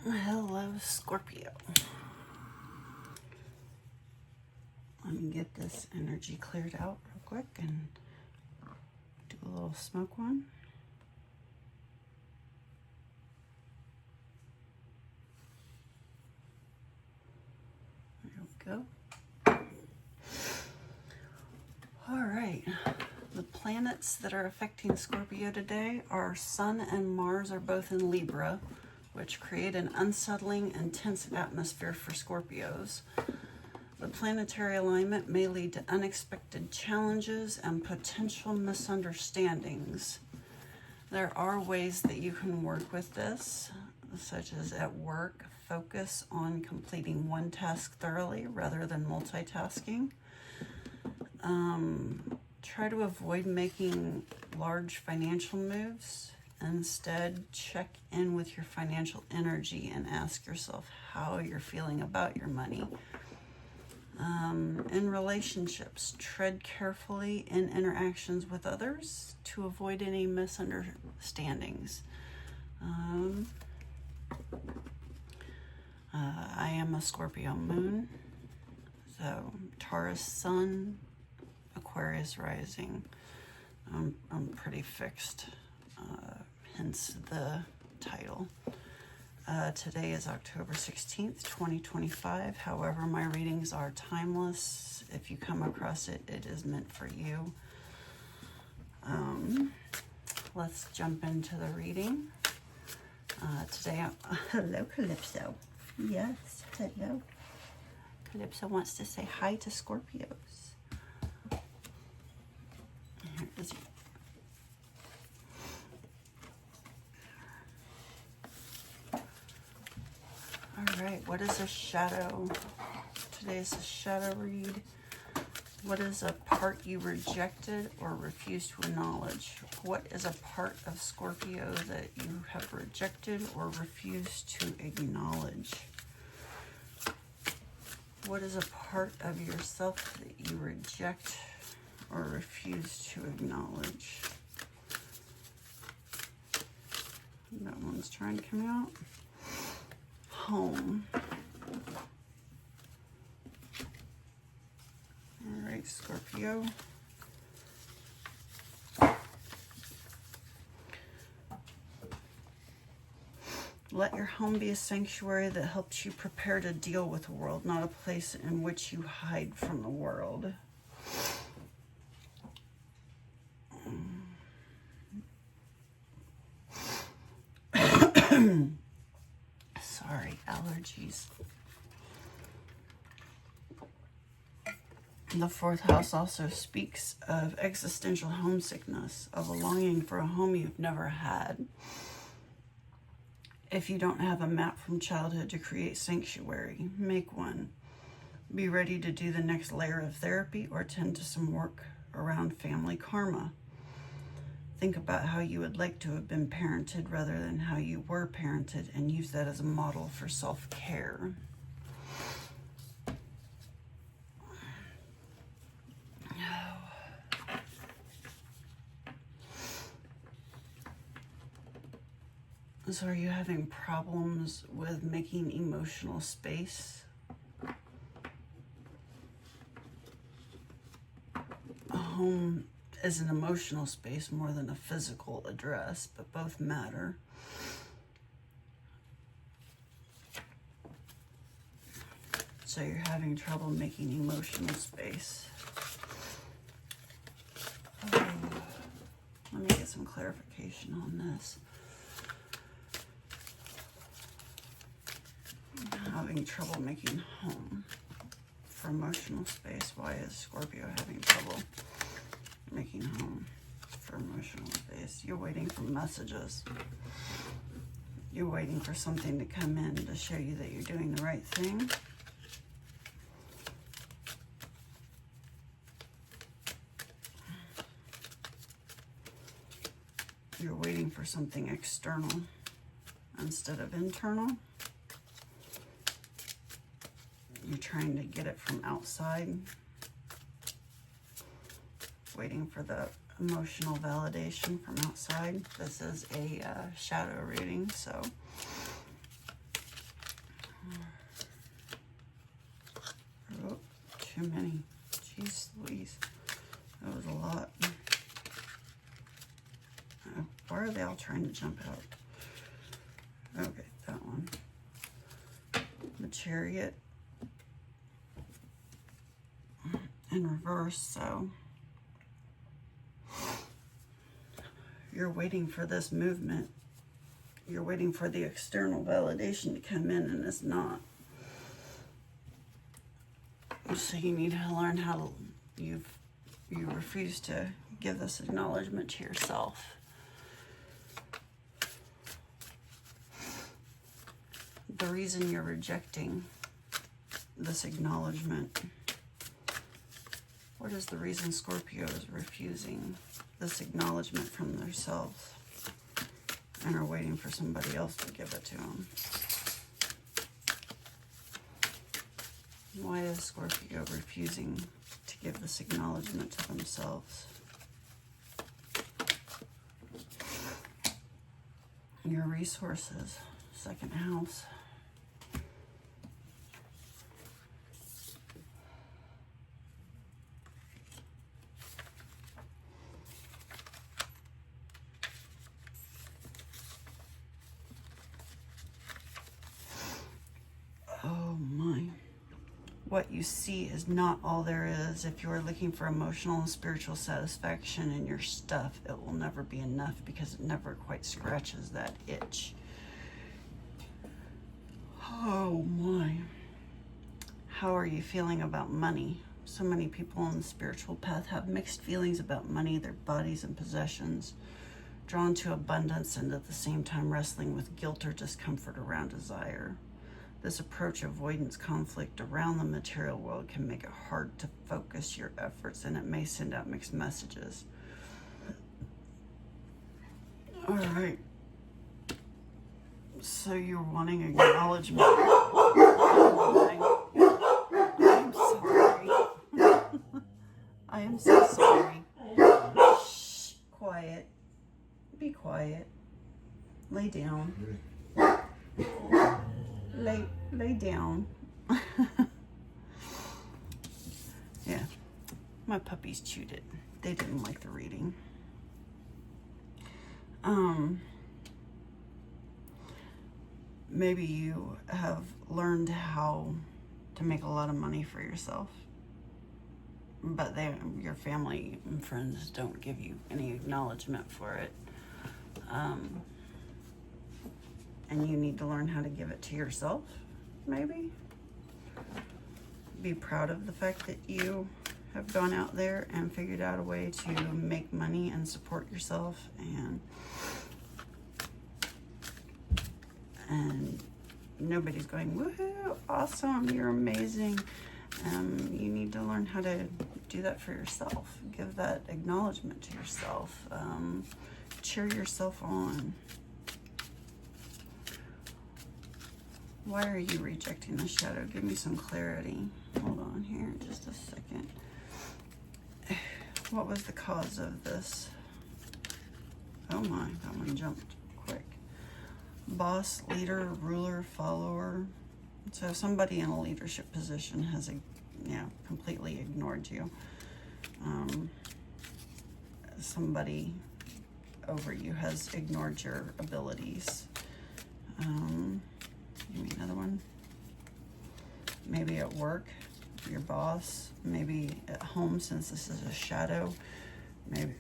Hello, Scorpio. Let me get this energy cleared out real quick and do a little smoke one. There we go. All right. The planets that are affecting Scorpio today are Sun and Mars are both in Libra, which create an unsettling, intense atmosphere for Scorpios. The planetary alignment may lead to unexpected challenges and potential misunderstandings. There are ways that you can work with this, such as at work, focus on completing one task thoroughly rather than multitasking. Try to avoid making large financial moves. Instead, check in with your financial energy and ask yourself how you're feeling about your money. In relationships, tread carefully in interactions with others to avoid any misunderstandings. I am a Scorpio moon, so Taurus sun, Aquarius rising. I'm pretty fixed. Hence the title. Today is October 16th, 2025. However, my readings are timeless. If you come across it, it is meant for you. Let's jump into the reading. Today, hello, Calypso. Yes, hello. Calypso wants to say hi to Scorpios. Here is all right, what is a shadow? Today is a shadow read. What is a part you rejected or refused to acknowledge? What is a part of Scorpio that you have rejected or refused to acknowledge? What is a part of yourself that you reject or refuse to acknowledge? That one's trying to come out. Home. All right, Scorpio. Let your home be a sanctuary that helps you prepare to deal with the world, not a place in which you hide from the world. Sorry, allergies. The fourth house also speaks of existential homesickness, of a longing for a home you've never had. If you don't have a map from childhood to create sanctuary, make one. Be ready to do the next layer of therapy or tend to some work around family karma. Think about how you would like to have been parented rather than how you were parented and use that as a model for self-care. So are you having problems with making emotional space? A home is an emotional space more than a physical address, but both matter. So you're having trouble making emotional space. Oh, let me get some clarification on this. Having trouble making home for emotional space. Why is Scorpio having trouble making home for emotional space? You're waiting for messages. You're waiting for something to come in to show you that you're doing the right thing. You're waiting for something external instead of internal. You're trying to get it from outside, waiting for the emotional validation from outside. This is a shadow reading, so Oh, too many. Jeez Louise. That was a lot. Why are they all trying to jump out? Okay, that one. The Chariot. In reverse, so you're waiting for this movement. You're waiting for the external validation to come in, and it's not. So you need to learn how to, you refuse to give this acknowledgement to yourself. The reason you're rejecting this acknowledgement, what is the reason Scorpio is refusing this acknowledgement from themselves and are waiting for somebody else to give it to them? Why is Scorpio refusing to give this acknowledgement to themselves? Your resources, second house. Oh my. What you see is not all there is. If you are looking for emotional and spiritual satisfaction in your stuff, it will never be enough because it never quite scratches that itch. Oh my. How are you feeling about money? So many people on the spiritual path have mixed feelings about money, their bodies and possessions, drawn to abundance and at the same time wrestling with guilt or discomfort around desire. This approach avoidance conflict around the material world can make it hard to focus your efforts, and it may send out mixed messages. All right. So you're wanting acknowledgement. I'm sorry. I am so sorry. Shh. Quiet. Be quiet. Lay down. Lay down. Yeah, my puppies chewed it. They didn't like the reading. Maybe you have learned how to make a lot of money for yourself, but your family and friends don't give you any acknowledgement for it. And you need to learn how to give it to yourself, maybe. Be proud of the fact that you have gone out there and figured out a way to make money and support yourself, and nobody's going, woohoo, awesome, you're amazing. You need to learn how to do that for yourself. Give that acknowledgement to yourself. Cheer yourself on. Why are you rejecting the shadow? Give me some clarity. Hold on here just a second. What was the cause of this? Oh my, that one jumped quick. Boss, leader, ruler, follower. So somebody in a leadership position has completely ignored you. Somebody over you has ignored your abilities. Give me another one. Maybe at work, your boss. Maybe at home, since this is a shadow. Maybe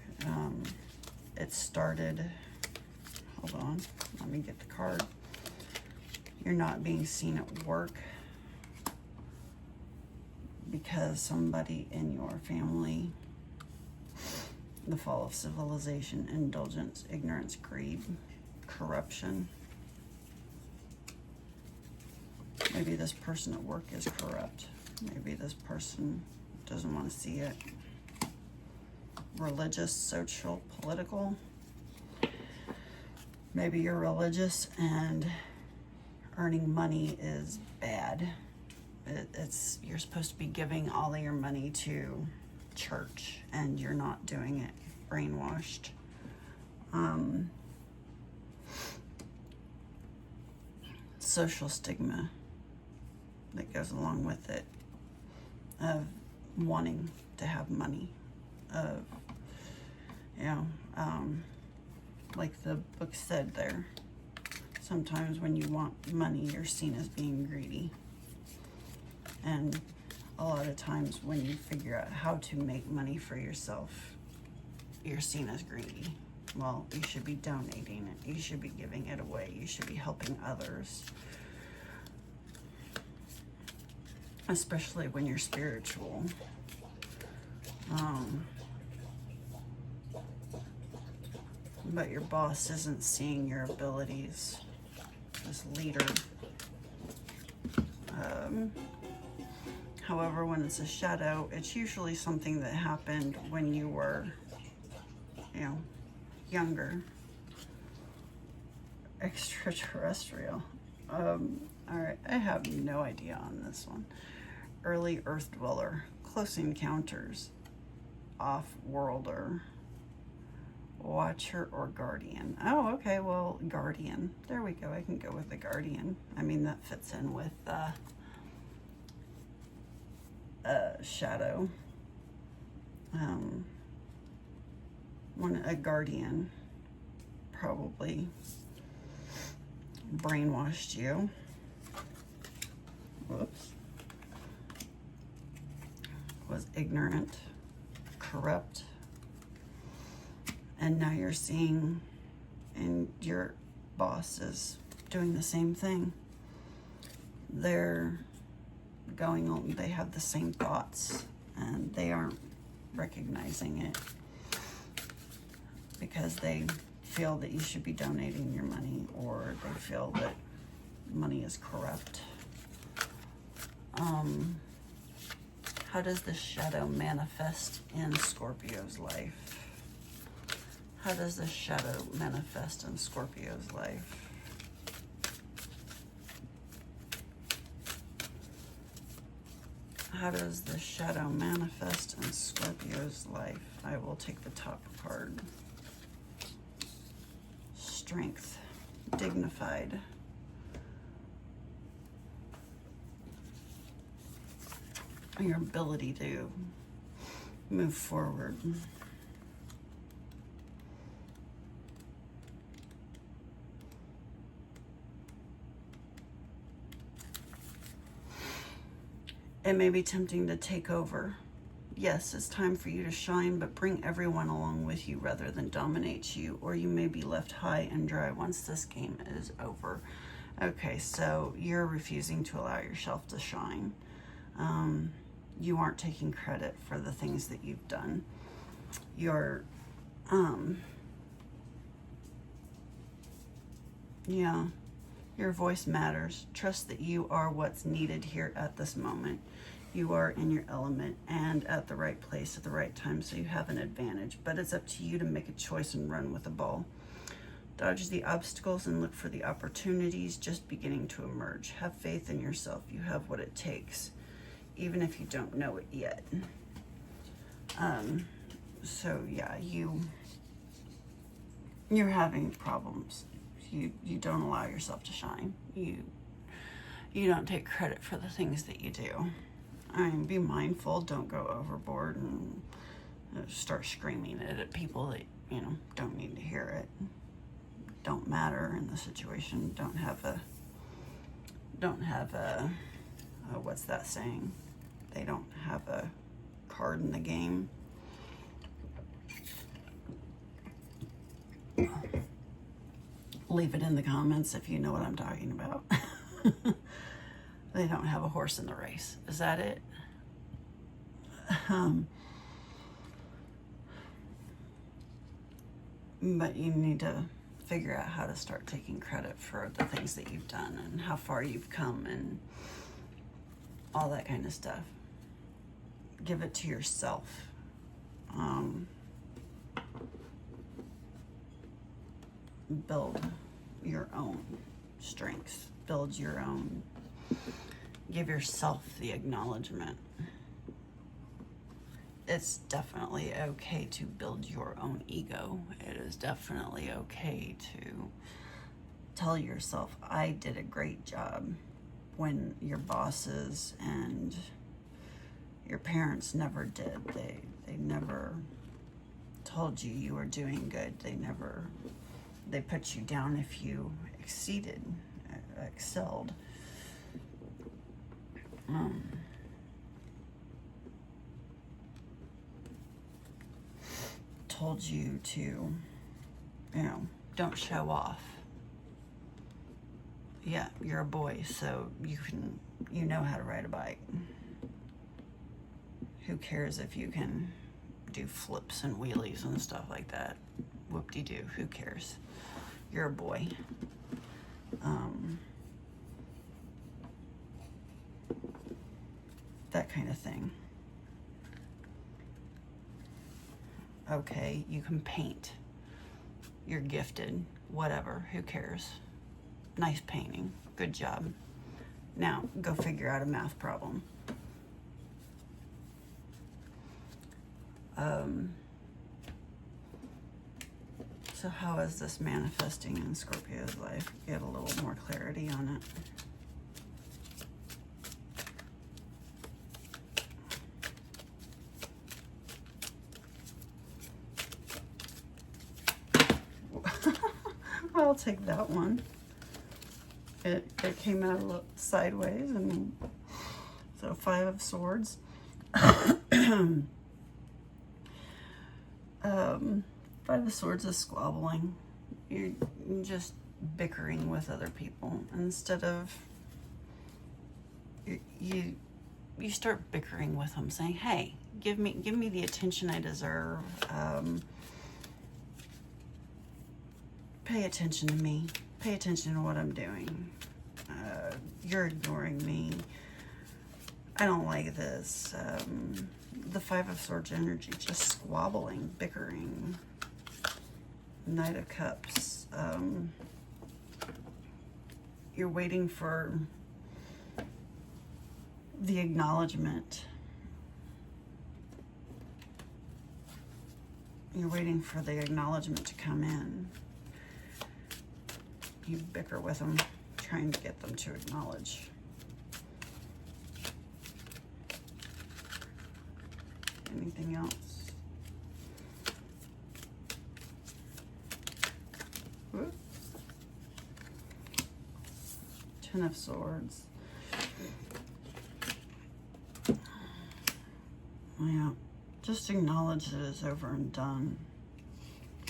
it started. Hold on, let me get the card. You're not being seen at work because somebody in your family, the fall of civilization, indulgence, ignorance, greed, corruption. Maybe this person at work is corrupt. Maybe this person doesn't want to see it. Religious, social, political. Maybe you're religious and earning money is bad. You're supposed to be giving all of your money to church and you're not doing it. Brainwashed. Social stigma. that goes along with it, of wanting to have money, of, you know, like the book said there, sometimes when you want money, you're seen as being greedy. And a lot of times when you figure out how to make money for yourself, you're seen as greedy. Well, you should be donating it. You should be giving it away. You should be helping others. Especially when you're spiritual. But your boss isn't seeing your abilities as leader. However, when it's a shadow, it's usually something that happened when you were, you know, younger. Extraterrestrial. All right, I have no idea on this one. Early Earth dweller, close encounters, off-worlder, watcher or guardian. Oh, okay, well, guardian. There we go. I can go with the guardian. I mean, that fits in with shadow. When a guardian probably brainwashed you. Whoops. Was ignorant, corrupt, and now you're seeing, and your boss is doing the same thing. They're going on, they have the same thoughts, and they aren't recognizing it because they feel that you should be donating your money, or they feel that money is corrupt. How does the shadow manifest in Scorpio's life? How does the shadow manifest in Scorpio's life? How does the shadow manifest in Scorpio's life? I will take the top card. Strength, dignified. Your ability to move forward. It may be tempting to take over. Yes, it's time for you to shine, but bring everyone along with you rather than dominate you, or you may be left high and dry once this game is over. Okay, so you're refusing to allow yourself to shine. You aren't taking credit for the things that you've done. You're, yeah, your voice matters. Trust that you are what's needed here at this moment. You are in your element and at the right place at the right time, so you have an advantage. But it's up to you to make a choice and run with the ball. Dodge the obstacles and look for the opportunities just beginning to emerge. Have faith in yourself. You have what it takes, even if you don't know it yet. So yeah, you're having problems. You don't allow yourself to shine. You don't take credit for the things that you do. I mean, be mindful. Don't go overboard and start screaming it at people that, you know, don't need to hear it. Don't matter in the situation. Don't have a what's that saying? They don't have a card in the game. Leave it in the comments if you know what I'm talking about. They don't have a horse in the race. Is that it? But you need to figure out how to start taking credit for the things that you've done and how far you've come and all that kind of stuff. Give it to yourself. Build your own strengths. Build your own. Give yourself the acknowledgement. It's definitely okay to build your own ego. It is definitely okay to tell yourself, I did a great job. when your bosses and your parents never did. They never told you you were doing good. They put you down if you excelled. Told you to, don't show off. Yeah, you're a boy, so you know how to ride a bike. Who cares if you can do flips and wheelies and stuff like that? Whoop-de-doo, who cares? You're a boy. That kind of thing. Okay, you can paint. You're gifted. Whatever, who cares? Nice painting. Good job. Now, go figure out a math problem. So how is this manifesting in Scorpio's life? Get a little more clarity on it. I'll take that one. It came out a little sideways, and so 5 of Swords. Five of Swords is squabbling. You're just bickering with other people instead of you start bickering with them, saying, "Hey, give me the attention I deserve. Pay attention to me. Pay attention to what I'm doing. You're ignoring me. I don't like this." The 5 of Swords energy, just squabbling, bickering. Knight of Cups. You're waiting for the acknowledgement. You're waiting for the acknowledgement to come in. You bicker with them, trying to get them to acknowledge. Anything else? Whoop. 10 of Swords. Yeah, just acknowledge that it's over and done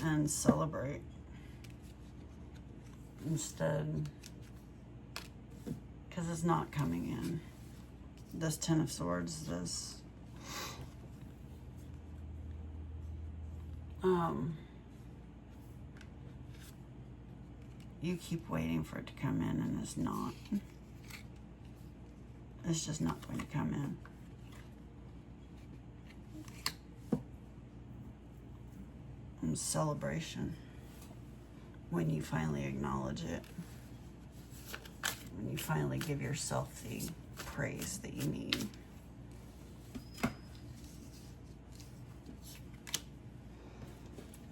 and celebrate instead, because it's not coming in. This 10 of Swords, this you keep waiting for it to come in, and it's not. It's just not going to come in. And celebration when you finally acknowledge it. When you finally give yourself the praise that you need.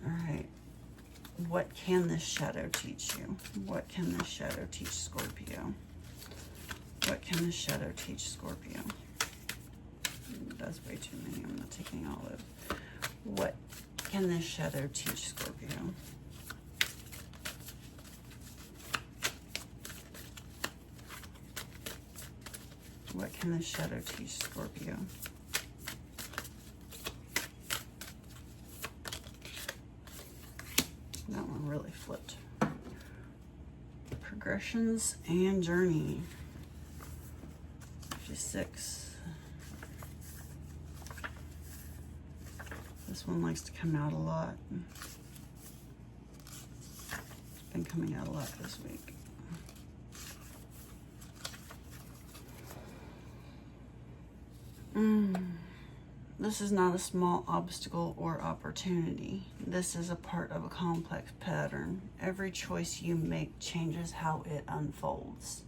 All right. What can this shadow teach you? What can this shadow teach Scorpio? What can this shadow teach Scorpio? That's way too many. I'm not taking all of it. What can this shadow teach Scorpio? What can this shadow teach Scorpio? That one really flipped. Progressions and journey. 56. This one likes to come out a lot. It's been coming out a lot this week. This is not a small obstacle or opportunity. This is a part of a complex pattern. Every choice you make changes how it unfolds.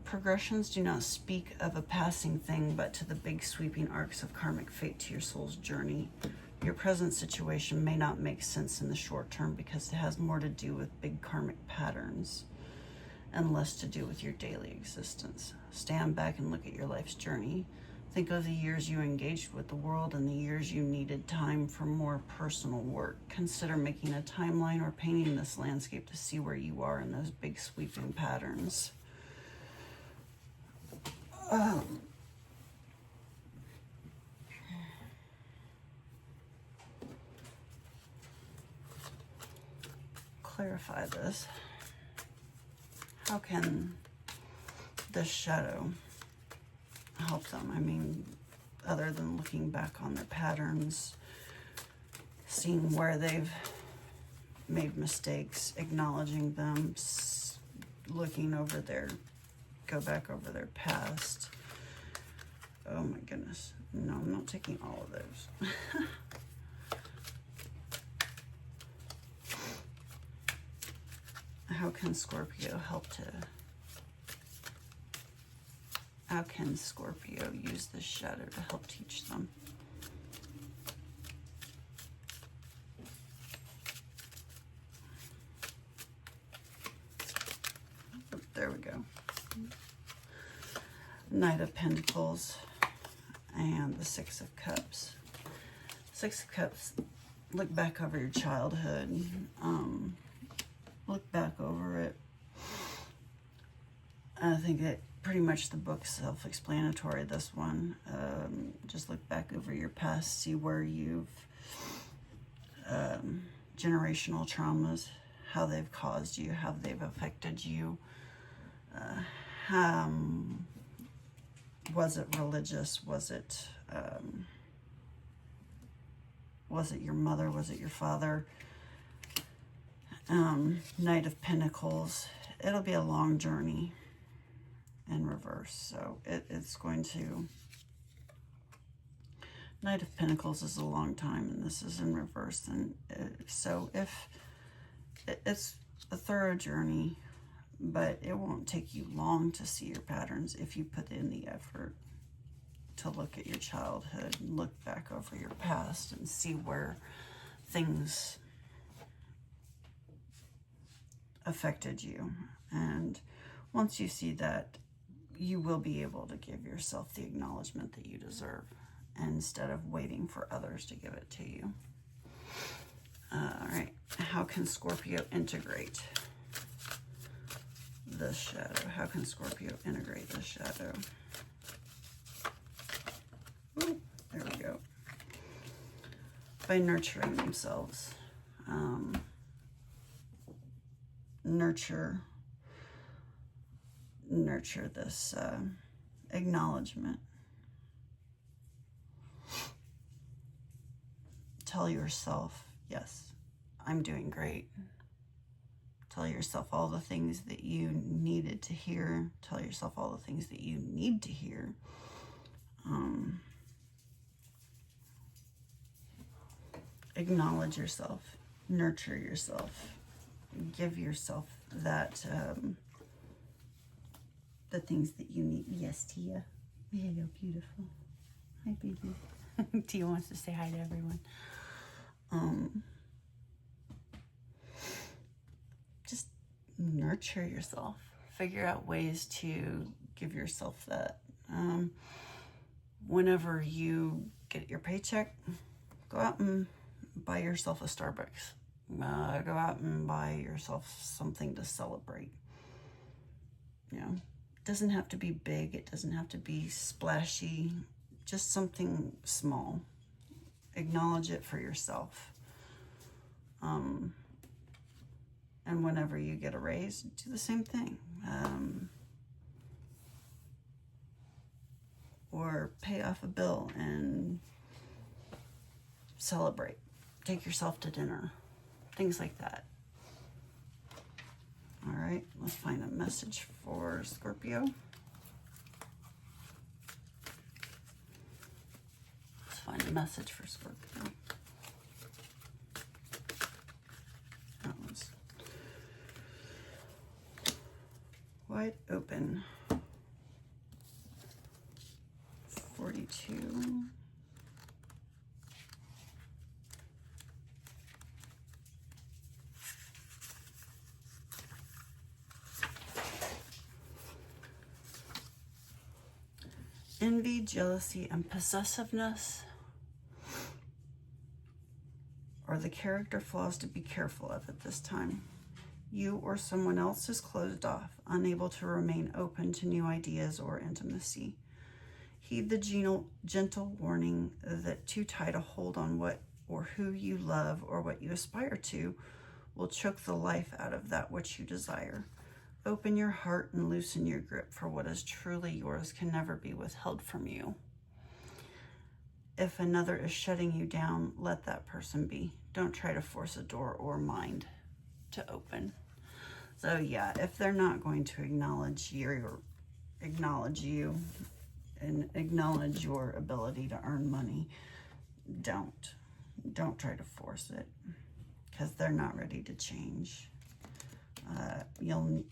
Progressions do not speak of a passing thing, but to the big sweeping arcs of karmic fate to your soul's journey. Your present situation may not make sense in the short term because it has more to do with big karmic patterns and less to do with your daily existence. Stand back and look at your life's journey. Think of the years you engaged with the world and the years you needed time for more personal work. Consider making a timeline or painting this landscape to see where you are in those big sweeping patterns. Clarify this. How can this shadow help them? I mean, other than looking back on their patterns, seeing where they've made mistakes, acknowledging them, looking over go back over their past. Oh my goodness. No, I'm not taking all of those. How can Scorpio how can Scorpio use this shadow to help teach them? Oh, there we go. Knight of Pentacles and the Six of Cups. Six of Cups, look back over your childhood. Look back over it. I think that pretty much the book's self-explanatory, this one. Just look back over your past, see where you've generational traumas, how they've caused you, how they've affected you. Was it religious? Was it your mother? Was it your father? Knight of Pentacles. It'll be a long journey in reverse. So it's going to... Knight of Pentacles is a long time, and this is in reverse. And so if it's a thorough journey, but it won't take you long to see your patterns if you put in the effort to look at your childhood and look back over your past and see where things affected you. And once you see that, you will be able to give yourself the acknowledgement that you deserve instead of waiting for others to give it to you. All right, how can Scorpio integrate this shadow? How can Scorpio integrate this shadow? Ooh, there we go. By nurturing themselves. Nurture this acknowledgement. Tell yourself, yes, I'm doing great. Tell yourself all the things that you needed to hear. Tell yourself all the things that you need to hear. Acknowledge yourself. Nurture yourself. Give yourself that, the things that you need. Yes, Tia. Hello, beautiful. Hi, baby. Tia wants to say hi to everyone. Just nurture yourself. Figure out ways to give yourself that. Whenever you get your paycheck, go out and buy yourself a Starbucks. Go out and buy yourself something to celebrate. You know, it doesn't have to be big. It doesn't have to be splashy. Just something small. Acknowledge it for yourself. And whenever you get a raise, do the same thing. Or pay off a bill and celebrate. Take yourself to dinner. Things like that. All right, let's find a message for Scorpio. Let's find a message for Scorpio. That one's wide open. 42. envy, jealousy, and possessiveness are the character flaws to be careful of at this time. You or someone else is closed off, unable to remain open to new ideas or intimacy. Heed the gentle warning that too tight a hold on what or who you love or what you aspire to will choke the life out of that which you desire. Open your heart and loosen your grip, for what is truly yours can never be withheld from you. If another is shutting you down, let that person be. Don't try to force a door or mind to open. So yeah, if they're not going to acknowledge you and acknowledge your ability to earn money, don't try to force it, because they're not ready to change. You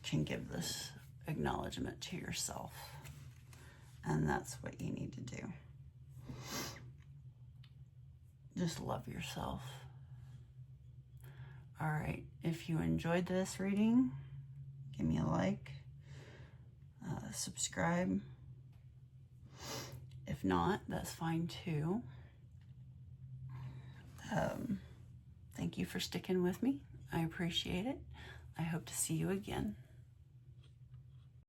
can give this acknowledgement to yourself, and that's what you need to do. Just love yourself. All right, if you enjoyed this reading, give me a like, subscribe. If not, that's fine too. Thank you for sticking with me. I appreciate it. I hope to see you again.